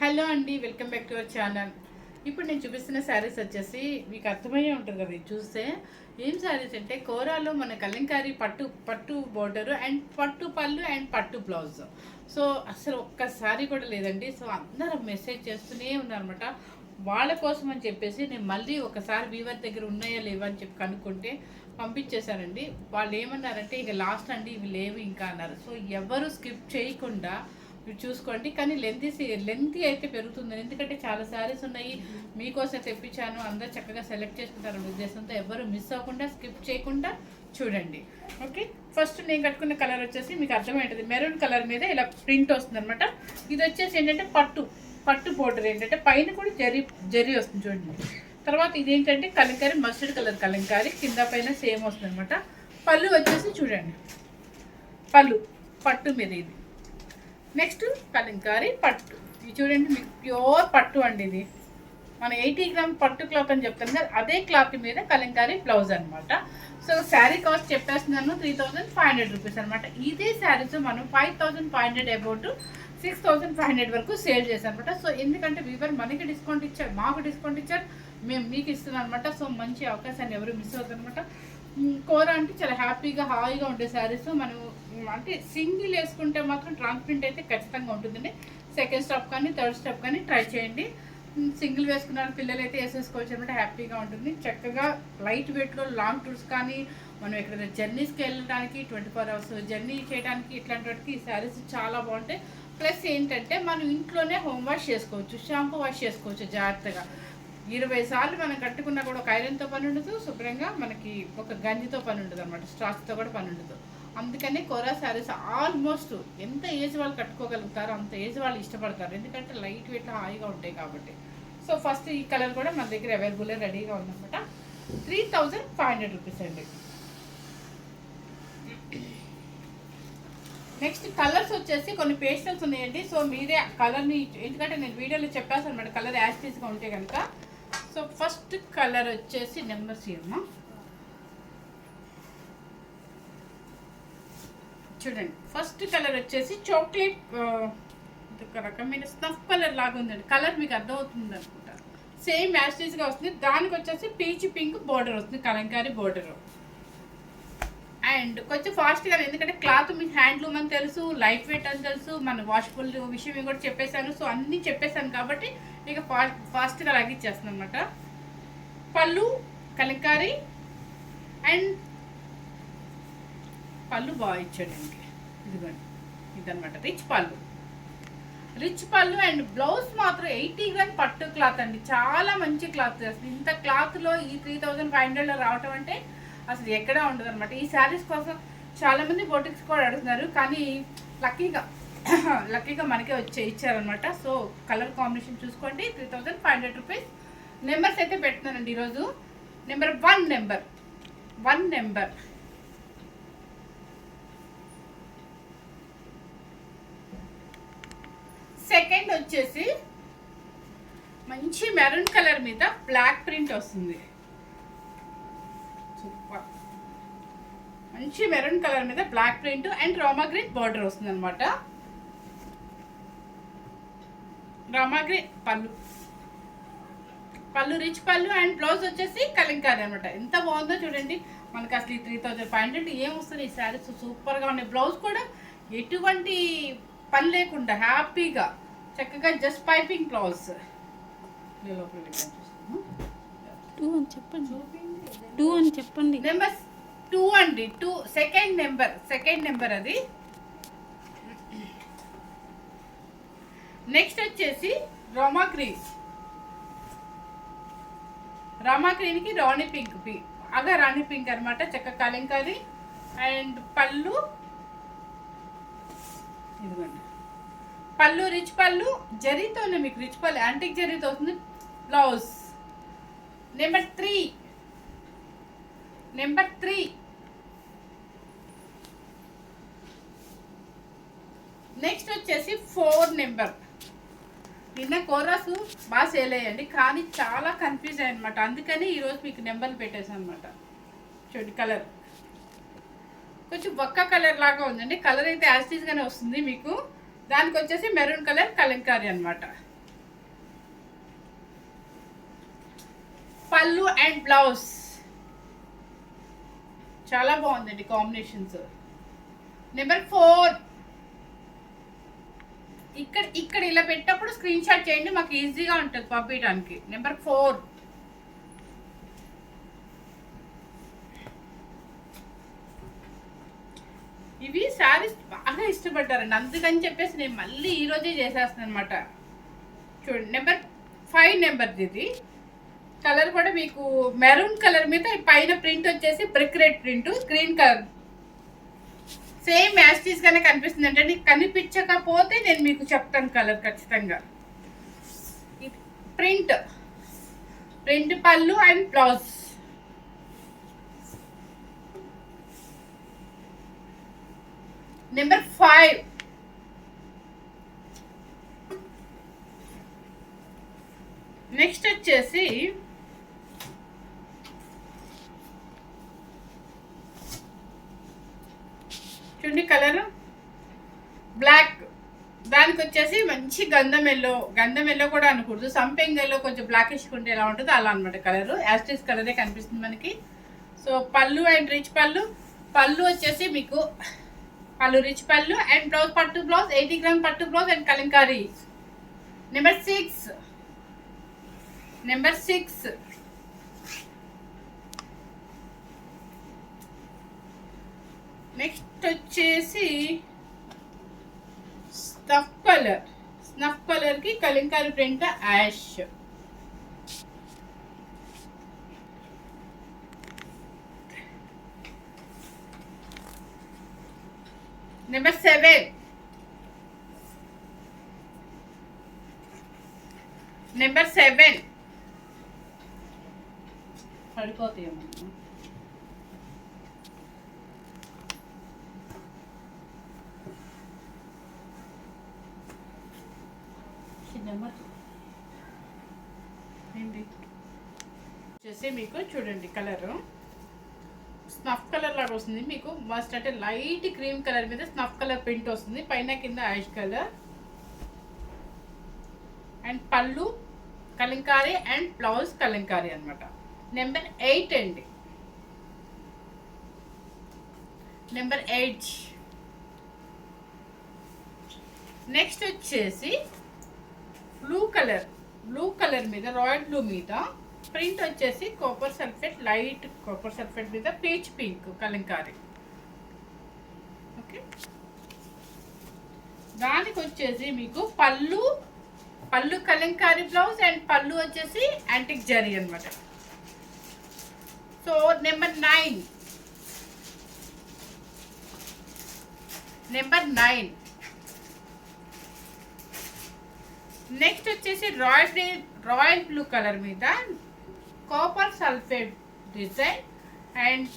Hello అండి, welcome back to our channel. ఇప్పుడు నేను చూపిస్తున్న శారీస్ వచ్చేసి మీకు అర్థమయ్యే ఉంటుంది కదా. ఇది చూస్తే ఏం శారీస్ అంటే కోరాలో మన కలంకారీ పట్టు పట్టు బోర్డరు అండ్ పట్టు పళ్ళు అండ్ పట్టు బ్లౌజ్. సో అసలు ఒక్కసారి కూడా లేదండి. సో అందరూ మెసేజ్ చేస్తూనే ఉన్నారనమాట. వాళ్ళ కోసం అని చెప్పేసి నేను మళ్ళీ ఒకసారి వీవర్ దగ్గర ఉన్నాయా లేవా అని చెప్పి కనుక్కుంటే పంపించేశానండి. వాళ్ళు ఏమన్నారంటే ఇక లాస్ట్ అండి, ఇవి లేవు ఇంకా అన్నారు. సో ఎవరు స్కిప్ చేయకుండా చూసుకోండి. కానీ లెంతీ అయితే పెరుగుతుంది, ఎందుకంటే చాలా శారీస్ ఉన్నాయి, మీకోసం తెప్పించాను, అందరు చక్కగా సెలెక్ట్ చేసుకుంటారు ఉద్దేశంతో ఎవరు మిస్ అవ్వకుండా స్కిప్ చేయకుండా చూడండి. ఓకే, ఫస్ట్ నేను కట్టుకున్న కలర్ వచ్చేసి మీకు అర్థమైంటుంది, మెరూన్ కలర్ మీద ఇలా ప్రింట్ వస్తుంది అనమాట. ఇది వచ్చేసి ఏంటంటే పట్టు బోర్డర్, ఏంటంటే పైన కూడా జరీ వస్తుంది చూడండి. తర్వాత ఇదేంటంటే కలంకారీ మస్టర్డ్ కలర్ కలంకారీ, కింద పైన సేమ్ వస్తుంది అనమాట. పళ్ళు వచ్చేసి చూడండి, పట్టు మీద ఇది. నెక్స్ట్ కలంకారీ పట్టు, ఇది చూడండి మీకు ప్యూర్ పట్టు అండి. ఇది మన 80 గ్రామ్ పట్టు క్లాత్ అని చెప్తాను కదా, అదే క్లాత్ మీద కలంకారీ బ్లౌజ్ అనమాట. సో శారీ కాస్ట్ చెప్పేస్తున్నాను 3500 రూపీస్ అనమాట. ఇదే శారీస్ మనం 5500 అబౌట్ 6500 వరకు సేల్ చేశాను అనమాట. సో ఎందుకంటే వీవర్ మనకి డిస్కౌంట్ ఇచ్చారు, మాకు డిస్కౌంట్ ఇచ్చారు, మేము మీకు ఇస్తున్నాం అనమాట. సో మంచి అవకాశాన్ని ఎవరు మిస్ అవుతారు అనమాట. కూర అంటే చాలా హ్యాపీగా హాయిగా ఉండే శారీస్. మనం అంటే సింగిల్ వేసుకుంటే మాత్రం ట్రాన్స్పరెంట్ అయితే ఖచ్చితంగా ఉంటుందండి. సెకండ్ స్టెప్ కానీ థర్డ్ స్టెప్ కానీ ట్రై చేయండి. సింగిల్ వేసుకున్న పిల్లలు అయితే వేసేసుకోవచ్చు అనమాట, హ్యాపీగా ఉంటుంది. చక్కగా లైట్ వెయిట్లో లాంగ్ టూర్స్ కానీ మనం ఎక్కడైనా జర్నీస్కి వెళ్ళడానికి 24 అవర్స్ జర్నీ చేయడానికి ఇట్లాంటి వాటికి ఈ శారీస్ చాలా బాగుంటాయి. ప్లస్ ఏంటంటే మనం ఇంట్లోనే హోమ్ వాష్ చేసుకోవచ్చు, షాంపూ వాష్ చేసుకోవచ్చు జాగ్రత్తగా. 20 సార్లు మనం కట్టుకున్నా కూడా ఒక ఐరన్తో పని ఉండదు, శుభ్రంగా మనకి ఒక గంజితో పని ఉండదు అనమాట, స్టార్చ్తో కూడా పని ఉండదు. అందుకని కోరా శారీస్ ఆల్మోస్ట్ ఎంత ఏజ్ వాళ్ళు కట్టుకోగలుగుతారో అంత ఏజ్ వాళ్ళు ఇష్టపడతారు, ఎందుకంటే లైట్ వెయిట్ హాయిగా ఉంటాయి కాబట్టి. సో ఫస్ట్ ఈ కలర్ కూడా మన దగ్గర అవైలబుల్ రెడీగా ఉందన్నమాట. 3500 రూపీస్ అండి. నెక్స్ట్ కలర్స్ వచ్చేసి కొన్ని పేస్టల్స్ ఉన్నాయండి. సో మీరే కలర్ని, ఎందుకంటే నేను వీడియోలో చెప్పేస్తాను అనమాట కలర్ యాస్టీస్గా ఉంటే కనుక. సో ఫస్ట్ కలర్ వచ్చేసి నెంబర్ సీఎమ్మ చూడండి. ఫస్ట్ కలర్ వచ్చేసి చాక్లెట్ ఒక రకమైన స్నఫ్ కలర్ లాగా ఉందండి. కలర్ మీకు అర్థమవుతుంది అనుకుంటా, సేమ్ యాస్టీస్గా వస్తుంది. దానికి వచ్చేసి పీచ్ పింక్ బోర్డర్ వస్తుంది, కలంకారీ బోర్డర్. అండ్ కొంచెం ఫాస్ట్గా, ఎందుకంటే క్లాత్ మీకు హ్యాండ్లూమ్ అని తెలుసు, లైట్ వెయిట్ అని తెలుసు, మన వాష్ఫుల్ విషయం కూడా చెప్పేశాను. సో అన్నీ చెప్పేశాను కాబట్టి ఇక ఫాస్ట్గా లాగిచ్చేస్తాను అనమాట. పళ్ళు కలంకారీ అండ్ పళ్ళు బాగా ఇచ్చాడండి, ఇదిగోండి ఇదనమాట రిచ్ పళ్ళు అండ్ బ్లౌజ్ మాత్రం 80 గ్రామ్ పట్టు క్లాత్ అండి, చాలా మంచి క్లాత్. అసలు ఇంత క్లాత్లో ఈ 3500లో రావటం అంటే అసలు ఎక్కడా ఉండదు అనమాట. ఈ శారీస్ కోసం చాలామంది బొటిక్స్ కూడా అడుగుతున్నారు, కానీ లక్కీగా మనకే ఇచ్చారనమాట. సో కలర్ కాంబినేషన్ చూసుకోండి. 3500 రూపీస్. నెంబర్స్ అయితే పెడుతున్నానండి ఈరోజు. నెంబర్ 1 సెకండ్ వచ్చేసి మంచి మెరూన్ కలర్ మీద బ్లాక్ ప్రింట్ వస్తుంది. సూపర్, మంచి మెరూన్ కలర్ మీద black print and Rama green border వస్తుంది అనమాట. రామా గ్రీన్ పళ్ళు రిచ్ పళ్ళు అండ్ బ్లౌజ్ వచ్చేసి కలంకారీ అనమాట. ఎంత బాగుందో చూడండి. మనకి అసలు ఈ 3500 ఏం వస్తుంది, ఈ శారీస్ సూపర్గా ఉన్నాయి. బ్లౌజ్ కూడా ఎటువంటి పని లేకుండా హ్యాపీగా చక్కగా జస్ట్ పైపింగ్ బ్లౌజ్. 2 అని చెప్పండి. నెంబర్ 2 అండి, 2 సెకండ్ నెంబర్ అది. నెక్స్ట్ వచ్చేసి రామా గ్రీన్కి రాణి పింక్ అనమాట, చక్క కలంకారీ అండ్ పళ్ళు ఇదిగోండి. పళ్ళు రిచ్ పళ్ళు జరీతోనే, మీకు రిచ్ పళ్ళు యాంటిక్ జరీతో వస్తుంది. Blouse number 3. నెక్స్ట్ వచ్చేసి 4 నెంబర్. నిన్న కోరాసు బాగా సేల్ అయ్యండి, కానీ చాలా కన్ఫ్యూజ్ అయ్యనమాట, అందుకని ఈరోజు మీకు నెంబర్లు పెట్టేసాను అనమాట. చూడండి కలర్ కొంచెం ఒక్క కలర్ లాగా ఉందండి. కలర్ అయితే యాస్టీస్గానే వస్తుంది మీకు. దానికి వచ్చేసి మెరూన్ కలర్ కలంకారీ అనమాట. పళ్ళు అండ్ బ్లౌజ్ చాలా బాగుందండి కాంబినేషన్స్. నెంబర్ 4 ఇక్కడ ఇలా పెట్టినప్పుడు స్క్రీన్ షాట్ చేయండి, మాకు ఈజీగా ఉంటుంది పంపించడానికి. నెంబర్ 4 ఇవి శారీస్ బాగా ఇష్టపడ్డారండి, అందుకని చెప్పేసి నేను మళ్ళీ ఈరోజే చేసేస్తాను అనమాట. చూడండి నెంబర్ 5 నెంబర్ది. ఇది కలర్ కూడా మీకు మెరూన్ కలర్ మీద పైన ప్రింట్ వచ్చేసి brick red print, green colour same యాస్టీస్ గానే కనిపిస్తుంది. అంటే నీకు కనిపించకపోతే నేను మీకు చెప్తాను కలర్ ఖచ్చితంగా. ప్రింట్ పళ్ళు అండ్ బ్లౌజ్. నెంబర్ 5 నెక్స్ట్ వచ్చేసి చూడండి కలర్ బ్లాక్, దానికి వచ్చేసి మంచి గంధం ఎల్లో కూడా అనకూడదు, సంపెంగ్ ఎల్లో కొంచెం బ్లాకిష్ ఉంటే ఎలా ఉంటుందో అలా అనమాట. కలర్ యాస్టిస్ కలరే కనిపిస్తుంది మనకి. సో పళ్ళు అండ్ రిచ్ పళ్ళు వచ్చేసి మీకు పళ్ళు రిచ్ పళ్ళు అండ్ బ్లౌజ్ పట్టు బ్లౌజ్ 80 గ్రామ్ పట్టు blouse and Kalamkari. Number 6 next వచ్చేసి స్నఫ్ కలర్ కి కలంకారీ ప్రింట్ యాష్. నెంబర్ 7 పడిపోతాయేమో. ఏంటి వచ్చేసి మీకు చూడండి కలరు స్నఫ్ కలర్ లాగా వస్తుంది మీకు. మస్ట్ అంటే లైట్ క్రీమ్ కలర్ మీద స్నఫ్ కలర్ ప్రింట్ వస్తుంది, పైన కింద యాష్ కలర్. అండ్ పళ్ళు కలంకారీ అండ్ బ్లౌజ్ కలంకారీ అనమాట. నెంబర్ 8 అండి. నెంబర్ 8 నెక్స్ట్ వచ్చేసి బ్లూ కలర్ మీద రాయల్ బ్లూ మీద ప్రింట్ వచ్చేసి copper sulphate, light copper sulphate మీద పీచ్ పింక్ కలంకారీ. ఓకే, దానికి వచ్చేసి మీకు పళ్ళు కలంకారీ బ్లౌజ్ అండ్ పళ్ళు వచ్చేసి యాంటిక్ జరీ అనమాట. సో నెంబర్ 9 నెక్స్ట్ వచ్చేసి రాయల్ బ్లూ కలర్ మీద copper sulphate design and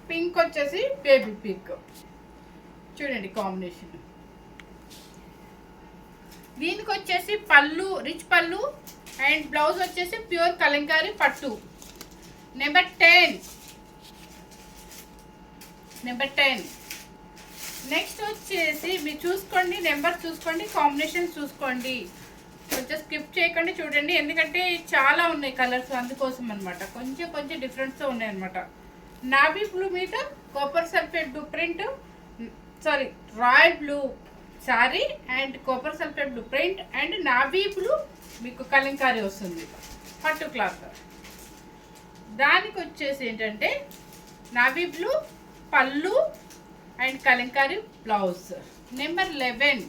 pink వచ్చేసి బేబీ పింక్. చూడండి కాంబినేషన్. దీనికి వచ్చేసి పళ్ళు రిచ్ పళ్ళు అండ్ బ్లౌజ్ వచ్చేసి ప్యూర్ కలంకారీ పట్టు. నెంబర్ 10 నెక్స్ట్ వచ్చేసి మీరు చూసుకోండి, నెంబర్ చూసుకోండి, కాంబినేషన్ చూసుకోండి, కొంచెం స్కిప్ చేయకండి చూడండి, ఎందుకంటే చాలా ఉన్నాయి కలర్స్ అందుకోసం అనమాట. కొంచెం డిఫరెంట్స్తో ఉన్నాయి అనమాట. నావీ బ్లూ మీద copper sulphate blue print, sorry royal blue sorry and copper sulphate blue print and navy blue మీకు కలంకారీ వస్తుంది పట్టు క్లాత్. దానికి వచ్చేసి ఏంటంటే నావీ బ్లూ పళ్ళు and Kalamkari blouse. Number 11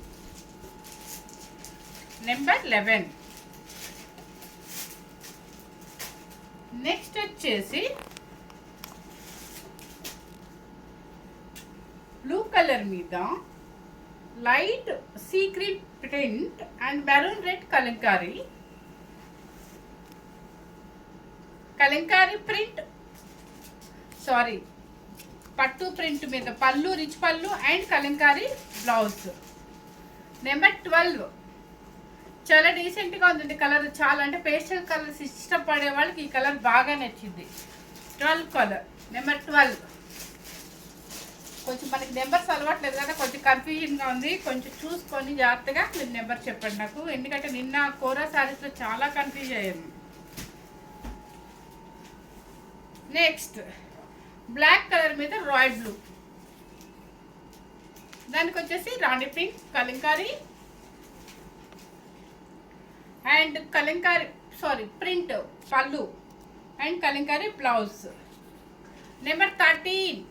next వచ్చేసి బ్లూ కలర్ మీద light secret print and maroon red Kalamkari print, sorry పట్టు ప్రింట్ మీద పళ్ళు రిచ్ పళ్ళు అండ్ కలంకారీ బ్లౌజ్. నెంబర్ 12 చాలా డీసెంట్గా ఉంటుంది కలర్, చాలా అంటే పేస్టల్ కలర్స్ ఇష్టపడే వాళ్ళకి ఈ కలర్ బాగా నచ్చింది. 12 కలర్. నెంబర్ 12 కొంచెం మనకి నెంబర్స్ అలవాట్లేదు కదా, కొంచెం కన్ఫ్యూజన్గా ఉంది, కొంచెం చూసుకొని జాగ్రత్తగా మీరు నెంబర్ చెప్పండి నాకు, ఎందుకంటే నిన్న కోరా శారీస్లో చాలా కన్ఫ్యూజ్ అయ్యాను. నెక్స్ట్ బ్లాక్ కలర్ మీద రాయల్ బ్లూ, దానికి వచ్చేసి రాణి pink Kalamkari and Kalamkari print పళ్ళు and Kalamkari blouse. Number 13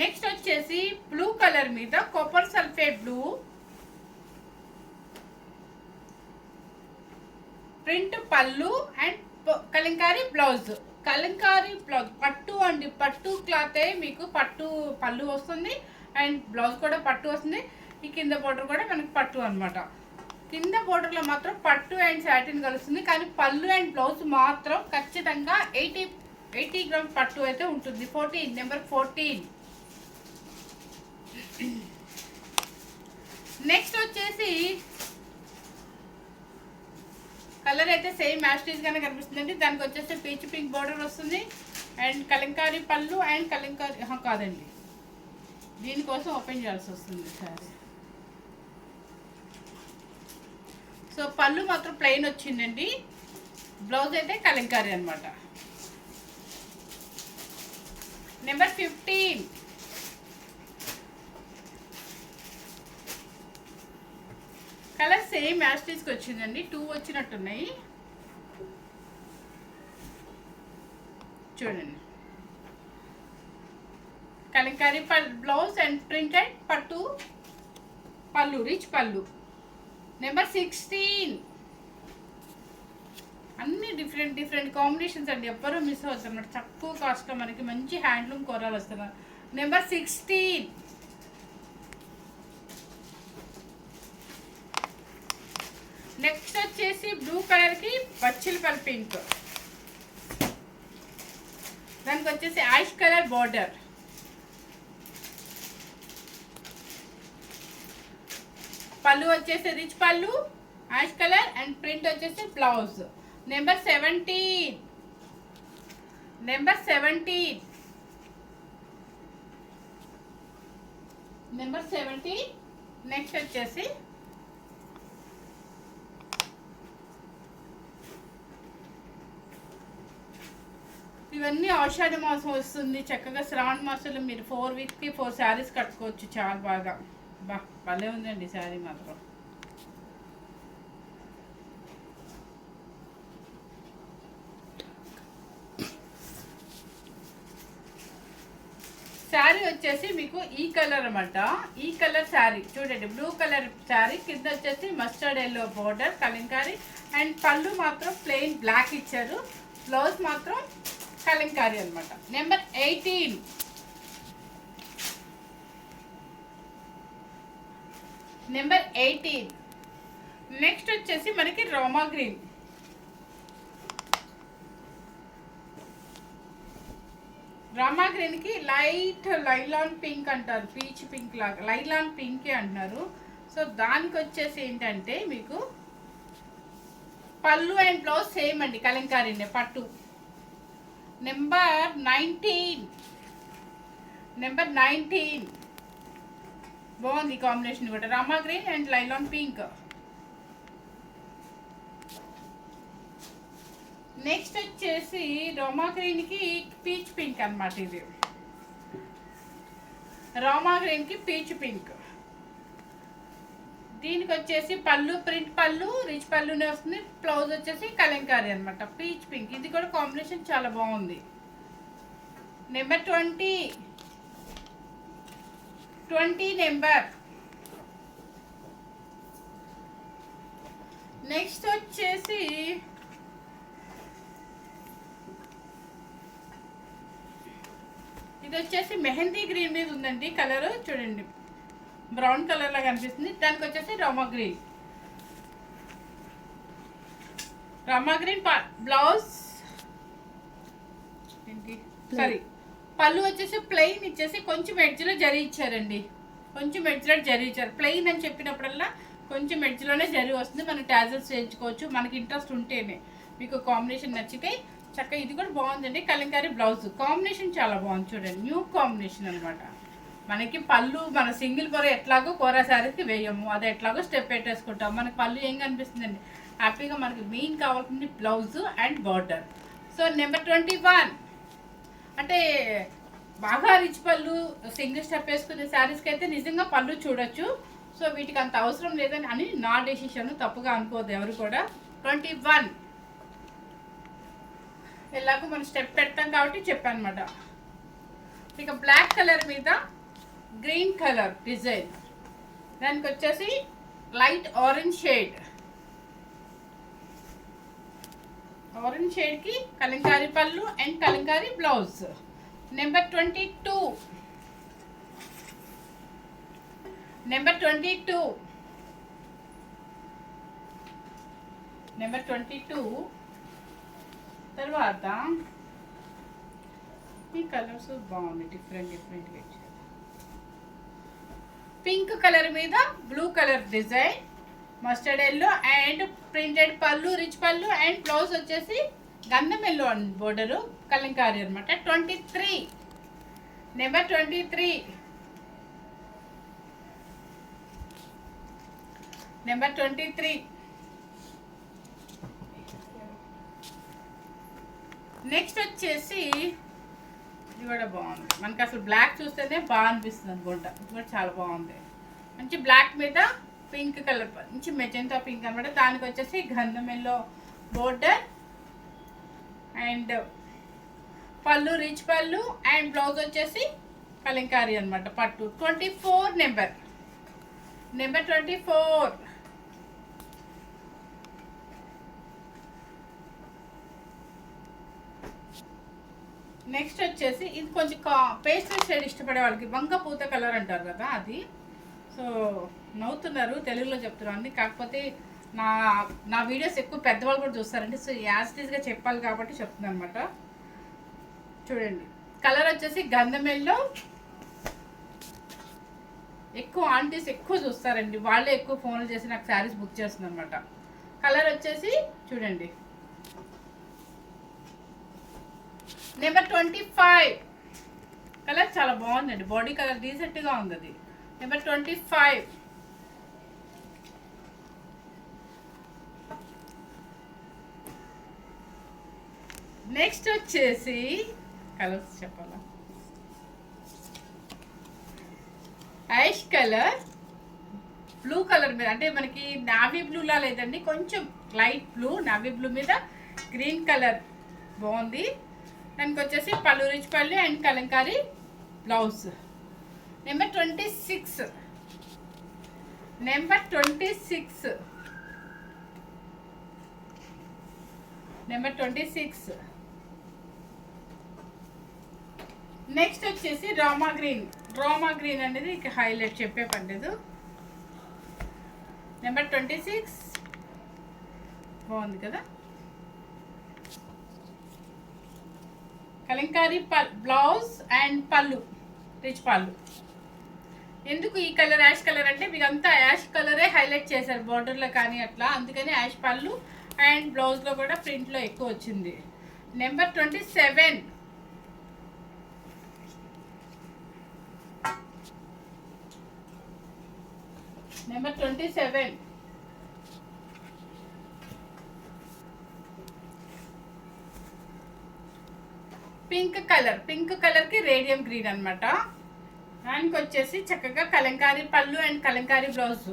next వచ్చేసి బ్లూ కలర్ మీద కాపర్ సల్ఫేట్ బ్లూ ప్రింట్ పళ్ళు and Kalamkari blouse. Kalamkari blouse పట్టు అండి, పట్టు క్లాతే మీకు పట్టు పళ్ళు వస్తుంది అండ్ బ్లౌజ్ కూడా పట్టు వస్తుంది. ఈ కింద బోర్డర్ కూడా మనకి పట్టు అనమాట. కింద బోర్డర్లో మాత్రం పట్టు అండ్ సాటిన్ కలుస్తుంది, కానీ పళ్ళు అండ్ బ్లౌజ్ మాత్రం ఖచ్చితంగా 80 గ్రామ్స్ పట్టు అయితే ఉంటుంది. నెంబర్ 14. నెక్స్ట్ వచ్చేసి కలర్ అయితే సేమ్ మ్యాస్టీజ్ గానే కనిపిస్తుందండి. దానికి వచ్చేసి పీచ్ పింక్ బోర్డర్ వస్తుంది అండ్ కలంకారీ పళ్ళు అండ్ కలంకారీ కాదండి, దీనికోసం ఓపెన్ చేయాల్సి వస్తుంది సారీ. సో పళ్ళు మాత్రం ప్లెయిన్ వచ్చిందండి, బ్లౌజ్ అయితే కలంకారీ అనమాట. నెంబర్ 15 కలర్ సేమ్ యాస్టీస్కి వచ్చిందండి, 2 వచ్చినట్టున్నాయి చూడండి. కలంకారీ బ్లౌజ్ అండ్ ప్రింటెడ్ పట్టు పళ్ళు, రిచ్ పళ్ళు. నెంబర్ 16 అన్ని డిఫరెంట్ కాంబినేషన్స్ అండి, ఎవ్వరూ మిస్ అవుతున్నారు. తక్కువ కాస్ట్లో మనకి మంచి హ్యాండ్లూమ్ కూరలు వస్తున్నారు. నెంబర్ 16 నెక్స్ట్ వచ్చేసి బ్లూ కలర్కి పచ్చిలిపల్లి పింక్, దానికి వచ్చేసి యాష్ కలర్ బార్డర్, పళ్ళు వచ్చేసి రిచ్ పళ్ళు యాష్ కలర్ అండ్ ప్రింట్ వచ్చేసి బ్లౌజ్. నెంబర్ 17 నెక్స్ట్ వచ్చేసి ఇవన్నీ ఆషాఢ మాసం వస్తుంది, చక్కగా శ్రావణ మాసంలో మీరు 4 వీక్స్కి 4 శారీస్ కట్టుకోవచ్చు. చాలా బాగా భలే ఉందండి శారీ మాత్రం. శారీ వచ్చేసి మీకు ఈ కలర్ అన్నమాట, ఈ కలర్ శారీ చూడండి. బ్లూ కలర్ శారీ కింద వచ్చేసి mustard yellow border Kalamkari and పళ్ళు మాత్రం ప్లెయిన్ బ్లాక్ ఇచ్చారు, బ్లౌజ్ మాత్రం కలంకారీ అనమాట. నెంబర్ 18 నెక్స్ట్ వచ్చేసి మనకి రోమా గ్రీన్, రామా గ్రీన్కి లైట్ లైలాన్ పింక్ అంటారు, పీచ్ పింక్ లాగా లైలాన్ పింకే అంటున్నారు. సో దానికి వచ్చేసి ఏంటంటే మీకు పళ్ళు అండ్ బ్లౌజ్ సేమ్ అండి, కలంకారీనే పట్టు. నెంబర్ 19 బాగుంది కాంబినేషన్ కూడా, రామా గ్రీన్ అండ్ లైలాన్ పింక్. నెక్స్ట్ వచ్చేసి రామా గ్రీన్కి పీచ్ పింక్ అనమాట, ఇది రామా గ్రీన్కి పీచ్ పింక్. దీనికి వచ్చేసి పళ్ళు ప్రింట్ పళ్ళు రిచ్ పళ్ళునే వస్తుంది, బ్లౌజ్ వచ్చేసి కలంకారీ అనమాట, పీచ్ పింక్. ఇది కూడా కాంబినేషన్ చాలా బాగుంది. Number 20 number. నెక్స్ట్ వచ్చేసి ఇది వచ్చేసి మెహందీ గ్రీన్ మీద ఉందండి కలర్ చూడండి, బ్రౌన్ కలర్ లాగా కనిపిస్తుంది. దానికి వచ్చేసి రామా గ్రీన్ బ్లౌజ్ సారీ పళ్ళు వచ్చేసి ప్లెయిన్ ఇచ్చేసి కొంచెం ఎడ్జ్లో జరీ ఇచ్చారండి, కొంచెం ఎడ్జ్లో జరీ ఇచ్చారు. ప్లెయిన్ అని చెప్పినప్పుడల్లా కొంచెం ఎడ్జ్లోనే జరీ వస్తుంది, మనం టాజల్స్ చేయించుకోవచ్చు మనకి ఇంట్రెస్ట్ ఉంటేనే. మీకు కాంబినేషన్ నచ్చితే చక్కగా ఇది కూడా బాగుందండి. కలంకారీ బ్లౌజ్ కాంబినేషన్ చాలా బాగుంది చూడండి, న్యూ కాంబినేషన్ అనమాట, మనకి పళ్ళు మన సింగిల్ కూర ఎట్లాగో కూర శారీకి వేయము, అది ఎట్లాగో స్టెప్ పెట్టేసుకుంటాం. మనకి పళ్ళు ఏం కనిపిస్తుందండి, హ్యాపీగా మనకి మెయిన్ కావాల్సింది blouse and border. So number 21 అంటే బాగా రిచ్ పళ్ళు సింగిల్ స్టెప్ వేసుకునే శారీస్కి అయితే నిజంగా పళ్ళు చూడొచ్చు. సో వీటికి అంత అవసరం లేదని అని నా డెసిషన్, తప్పుగా అనుకోదు ఎవరు కూడా. 21 ఎలాగో మనం స్టెప్ పెడతాం కాబట్టి చెప్పాను అనమాట. ఇక బ్లాక్ కలర్ మీద గ్రీన్ కలర్ డిజైన్, దానికి వచ్చేసి లైట్ ఆరెంజ్ షేడ్, ఆరెంజ్ షేడ్కి కలంకారీ పళ్ళు and Kalamkari blouse. Number 22 number 22 తర్వాత ఈ కలర్స్ బాగుంది, డిఫరెంట్గా ఇచ్చారు. పింక్ కలర్ మీద blue colour design, mustard yellow and printed పళ్ళు, రిచ్ పళ్ళు అండ్ బ్లౌజ్ వచ్చేసి గంధం ఎల్లో బోర్డరు కలంకారీ అనమాట. 23 నెంబర్ 23 నెంబర్ 23 నెక్స్ట్ వచ్చేసి ఇది కూడా బాగుంది. మనకి అసలు బ్లాక్ చూస్తేనే బాగా అనిపిస్తుంది అనుకుంటా. ఇది కూడా చాలా బాగుంది. మంచి బ్లాక్ మీద పింక్ కలర్, మంచి మెజెంటా పింక్ అనమాట. దానికి వచ్చేసి గంధం ఎల్లో బోర్డర్ అండ్ పళ్ళు, రిచ్ పళ్ళు అండ్ బ్లౌజ్ వచ్చేసి కలంకారీ అనమాట పట్టు. 24 నెంబర్ 24 నెక్స్ట్ వచ్చేసి ఇది కొంచెం పేస్టల్ షేడ్ ఇష్టపడే వాళ్ళకి వంక పూత కలర్ అంటారు కదా అది. సో నవ్వుతున్నారు, తెలుగులో చెప్తున్నారు అన్ని. కాకపోతే నా వీడియోస్ ఎక్కువ పెద్దవాళ్ళు కూడా చూస్తారండి. సో యాజిటీస్గా చెప్పాలి కాబట్టి చెప్తున్నాను అనమాట. చూడండి కలర్ వచ్చేసి గంధం ఎల్లో, ఎక్కువ ఆంటీస్ ఎక్కువ చూస్తారండి, వాళ్ళే ఎక్కువ ఫోన్లు చేసి నాకు శారీస్ బుక్ చేస్తుంది అనమాట. కలర్ వచ్చేసి చూడండి నెంబర్ 25 కలర్ చాలా బాగుందండి, బాడీ కలర్ డీసెంట్గా ఉంది అది. నెంబర్ 25 నెక్స్ట్ వచ్చేసి కలర్స్ చెప్పాలా, యాష్ కలర్ బ్లూ కలర్ మీద, అంటే మనకి నావీ బ్లూలా లేదండి, కొంచెం లైట్ బ్లూ నావీ బ్లూ మీద గ్రీన్ కలర్ బాగుంది. దానికి వచ్చేసి పళ్ళు, రిచ్ పళ్ళు and Kalamkari blouse. Number 26 number 26 number 26 next వచ్చేసి రామా గ్రీన్ అనేది ఇక హైలైట్ చెప్పే పర్లేదు. నెంబర్ 26 బాగుంది కదా. కలంకారీ బ్లౌజ్ అండ్ పళ్ళు, రిచ్ పళ్ళు. ఎందుకు ఈ కలర్ యాష్ కలర్ అంటే మీకు అంతా యాష్ కలరే హైలైట్ చేశారు బార్డర్లో కానీ అట్లా, అందుకని యాష్ పళ్ళు అండ్ బ్లౌజ్లో కూడా ప్రింట్లో ఎక్కువ వచ్చింది. నెంబర్ 27 నెంబర్ 27 పింక్ కలర్కి రేడియం గ్రీన్ అనమాట. దానికి వచ్చేసి చక్కగా కలంకారీ పళ్ళు and Kalamkari blouse.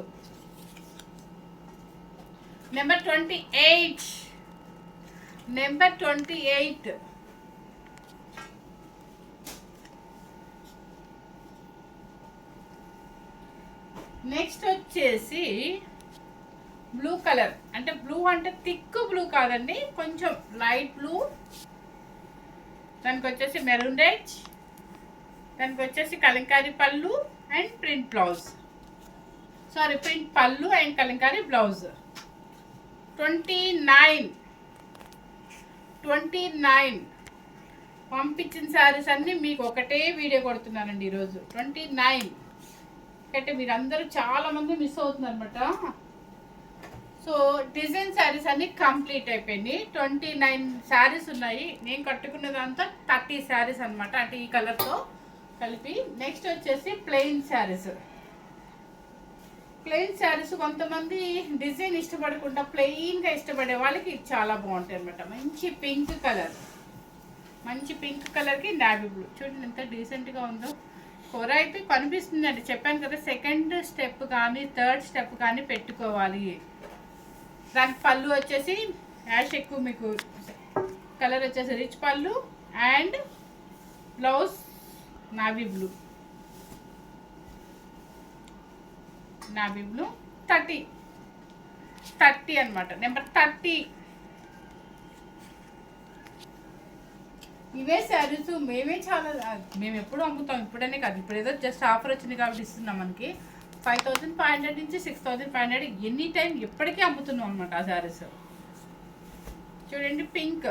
Number 28 number 28 next వచ్చేసి బ్లూ కలర్, అంటే బ్లూ అంటే థిక్ బ్లూ కాదండి, కొంచెం లైట్ బ్లూ. దానికి వచ్చేసి మెరూన్ రెడ్, దానికి వచ్చేసి కలంకారీ పళ్ళు అండ్ ప్రింట్ బ్లౌజ్, ప్రింట్ పళ్ళు అండ్ కలంకారీ బ్లౌజ్. 29 పంపించిన శారీస్ అన్నీ మీకు ఒకటే వీడియో కొడుతున్నానండి ఈరోజు. 29 అంటే మీరు అందరూ చాలామంది మిస్ అవుతున్నారు అనమాట. సో డిజైన్ శారీస్ అన్నీ కంప్లీట్ అయిపోయినాయి. 29 శారీస్ ఉన్నాయి. నేను కట్టుకున్నదంతా 30 శారీస్ అనమాట, అంటే ఈ కలర్తో కలిపి. నెక్స్ట్ వచ్చేసి ప్లెయిన్ శారీస్. ప్లెయిన్ శారీస్ కొంతమంది డిజైన్ ఇష్టపడకుండా ప్లెయిన్గా ఇష్టపడే వాళ్ళకి ఇది చాలా బాగుంటాయి అనమాట. మంచి పింక్ కలర్, మంచి పింక్ కలర్కి నావీ బ్లూ. చూడండి ఎంత డీసెంట్గా ఉందో. కూర అయితే కనిపిస్తుందండి, చెప్పాను కదా సెకండ్ స్టెప్ కానీ థర్డ్ స్టెప్ కానీ పెట్టుకోవాలి. దానికి పళ్ళు వచ్చేసి యాష్ ఎక్కువ మీకు కలర్ వచ్చేసి రిచ్ పళ్ళు and blouse navy blue. Navy blue 30 అనమాట, నెంబర్ 30. ఇవే శారీస్ మేము ఎప్పుడు అమ్ముతాం, ఇప్పుడనే కాదు, ఇప్పుడు ఏదో జస్ట్ ఆఫర్ వచ్చింది కాబట్టి ఇస్తున్నాం. మనకి 5500 నుంచి 6500 ఎనీ టైం ఎప్పటికీ అమ్ముతున్నాం అనమాట ఆ శారీస్. చూడండి పింక్,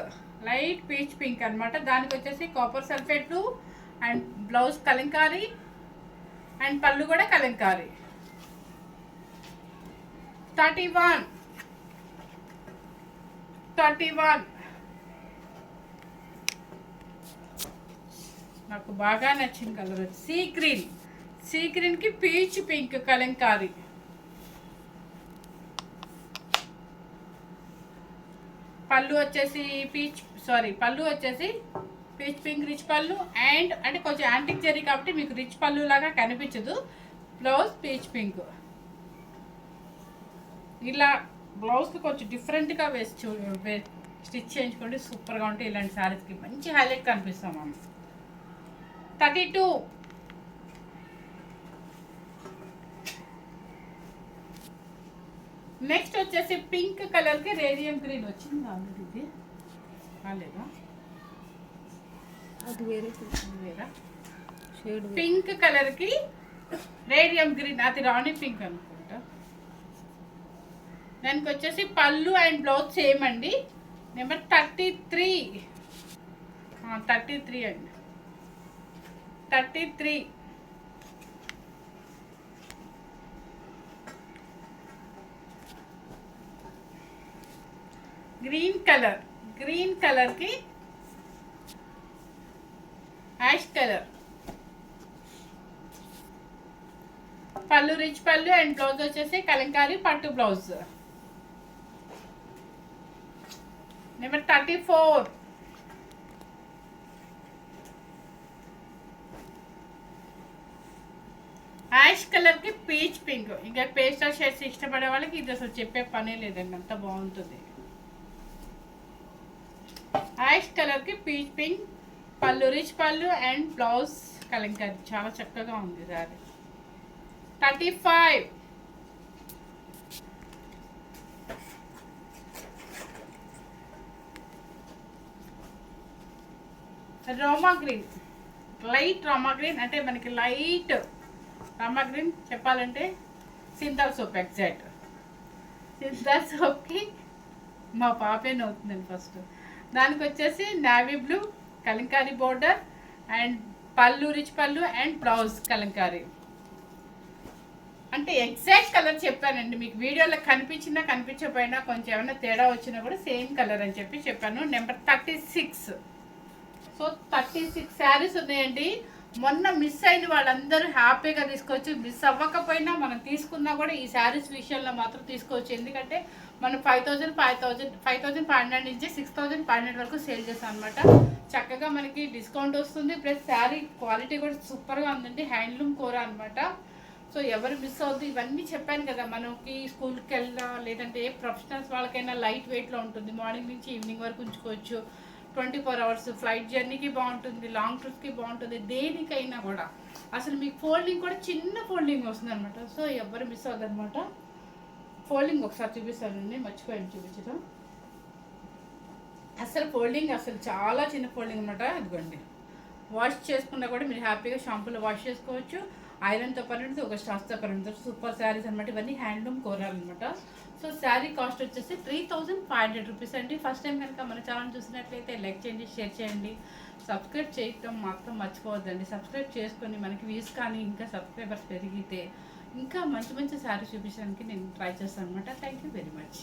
లైట్ పీచ్ పింక్ అనమాట. దానికి వచ్చేసి copper sulphate blue and blouse Kalamkari and పళ్ళు కూడా కలంకారీ. 31 నాకు బాగా నచ్చిన కలర్ వచ్చి సీ గ్రీన్కి పీచ్ పింక్ కలంకారీ. పళ్ళు వచ్చేసి పళ్ళు వచ్చేసి పీచ్ పింక్ రిచ్ పళ్ళు అండ్ అంటే కొంచెం యాంటిక్ జరీ కాబట్టి మీకు రిచ్ పళ్ళు లాగా కనిపించదు. Blouse peach pink. ఇలా బ్లౌజ్కి కొంచెం డిఫరెంట్గా స్టిచ్ చేయించుకోండి, సూపర్గా ఉంటాయి. ఇలాంటి శారీస్కి మంచి హైలైట్ కనిపిస్తాం మనం. 32 నెక్స్ట్ వచ్చేసి పింక్ కలర్కి రేడియం గ్రీన్ వచ్చింది ఆల్రెడీ. ఇది కాలేదా, అది వేరే షేడ్. పింక్ కలర్కి రేడియం గ్రీన్, అది రాణి పింక్ అనుకుంటా. దానికి వచ్చేసి పళ్ళు అండ్ బ్లౌజ్ సేమ్ అండి. నెంబర్ 33 అండి. 33 గ్రీన్ కలర్కి యాష్ కలర్. పళ్ళు రిచ్ పళ్ళు అండ్ బ్లౌజ్ వచ్చేసి కలంకారీ పట్టు బ్లౌజ్. నెంబర్ 34 యాష్ కలర్కి పీచ్ పింక్. ఇంకా పేస్టల్ షేడ్స్ ఇష్టపడే వాళ్ళకి ఇది అసలు చెప్పే పనే లేదండి, అంత బాగుంటుంది. యాష్ కలర్కి పీచ్ పింక్, పళ్ళు రిచ్ పళ్ళు అండ్ బ్లౌజ్ కలంకారీ. చాలా చక్కగా ఉంది sorry. 35 Rama green, light Rama green. అంటే మనకి లైట్ రామా గ్రీన్ చెప్పాలంటే సింథాల్ సోప్. ఎగ్జాక్ట్ సింథాల్ సోప్కి మా పాపే నవ్వుతుందండి ఫస్ట్. దానికి వచ్చేసి navy blue Kalamkari border and పళ్ళు రిచ్ పళ్ళు అండ్ బ్లౌజ్ కలంకారీ. అంటే ఎగ్జాక్ట్ కలర్ చెప్పానండి మీకు. వీడియోలో కనిపించినా కనిపించకపోయినా కొంచెం ఏమైనా తేడా వచ్చినా కూడా సేమ్ కలర్ అని చెప్పాను. నెంబర్ 36. సో 36 శారీస్ ఉన్నాయండి. మొన్న మిస్ అయిన వాళ్ళందరూ హ్యాపీగా తీసుకోవచ్చు. మిస్ అవ్వకపోయినా మనం తీసుకున్నా కూడా ఈ శారీస్ విషయంలో మాత్రం తీసుకోవచ్చు. ఎందుకంటే మనం 5500 నుంచి 6500 వరకు సేల్ చేస్తాం అనమాట. చక్కగా మనకి డిస్కౌంట్ వస్తుంది, ప్లస్ శారీ క్వాలిటీ కూడా సూపర్గా ఉందండి. హ్యాండ్లూమ్ కూర అనమాట. సో ఎవరు మిస్ అవుతుంది, ఇవన్నీ చెప్పాను కదా. మనకి స్కూల్కి వెళ్ళినా లేదంటే ఏ ప్రొఫెషనల్స్ వాళ్ళకైనా లైట్ వెయిట్లో ఉంటుంది. మార్నింగ్ నుంచి ఈవినింగ్ వరకు ఉంచుకోవచ్చు. 24 hours ఫ్లైట్ జర్నీకి బాగుంటుంది, లాంగ్ ట్రిప్కి బాగుంటుంది, దేనికైనా కూడా. అసలు మీకు ఫోల్డింగ్ కూడా చిన్న ఫోల్డింగ్ వస్తుంది అనమాట. సో ఎవరు మిస్ అవ్వదు అనమాట. ఫోల్డింగ్ ఒకసారి చూపిస్తానండి, మర్చిపోయాను చూపించడం. అసలు ఫోల్డింగ్ అసలు చాలా చిన్న ఫోల్డింగ్ అనమాట. ఇదిగోండి, వాష్ చేసుకున్నా కూడా మీరు హ్యాపీగా షాంపూలో వాష్ చేసుకోవచ్చు. ఐరన్తో పని ఉంటుంది, ఒక స్టాచ్తో పని ఉంటుంది. సూపర్ శారీస్ అనమాట. ఇవన్నీ హ్యాండ్లూమ్ కూరలు అనమాట. సో శారీ కాస్ట్ వచ్చేసి 3500 రూపీస్ అండి. ఫస్ట్ టైం కనుక మన ఛానల్ చూసినట్లయితే లైక్ చేయండి, షేర్ చేయండి, సబ్స్క్రైబ్ చేయటం మాత్రం మర్చిపోవద్దండి. సబ్స్క్రైబ్ చేసుకొని మనకి వ్యూస్ కానీ ఇంకా సబ్స్క్రైబర్స్ పెరిగితే ఇంకా మంచి మంచి శారీ చూపించడానికి నేను ట్రై చేస్తాను అనమాట. Thank you very much.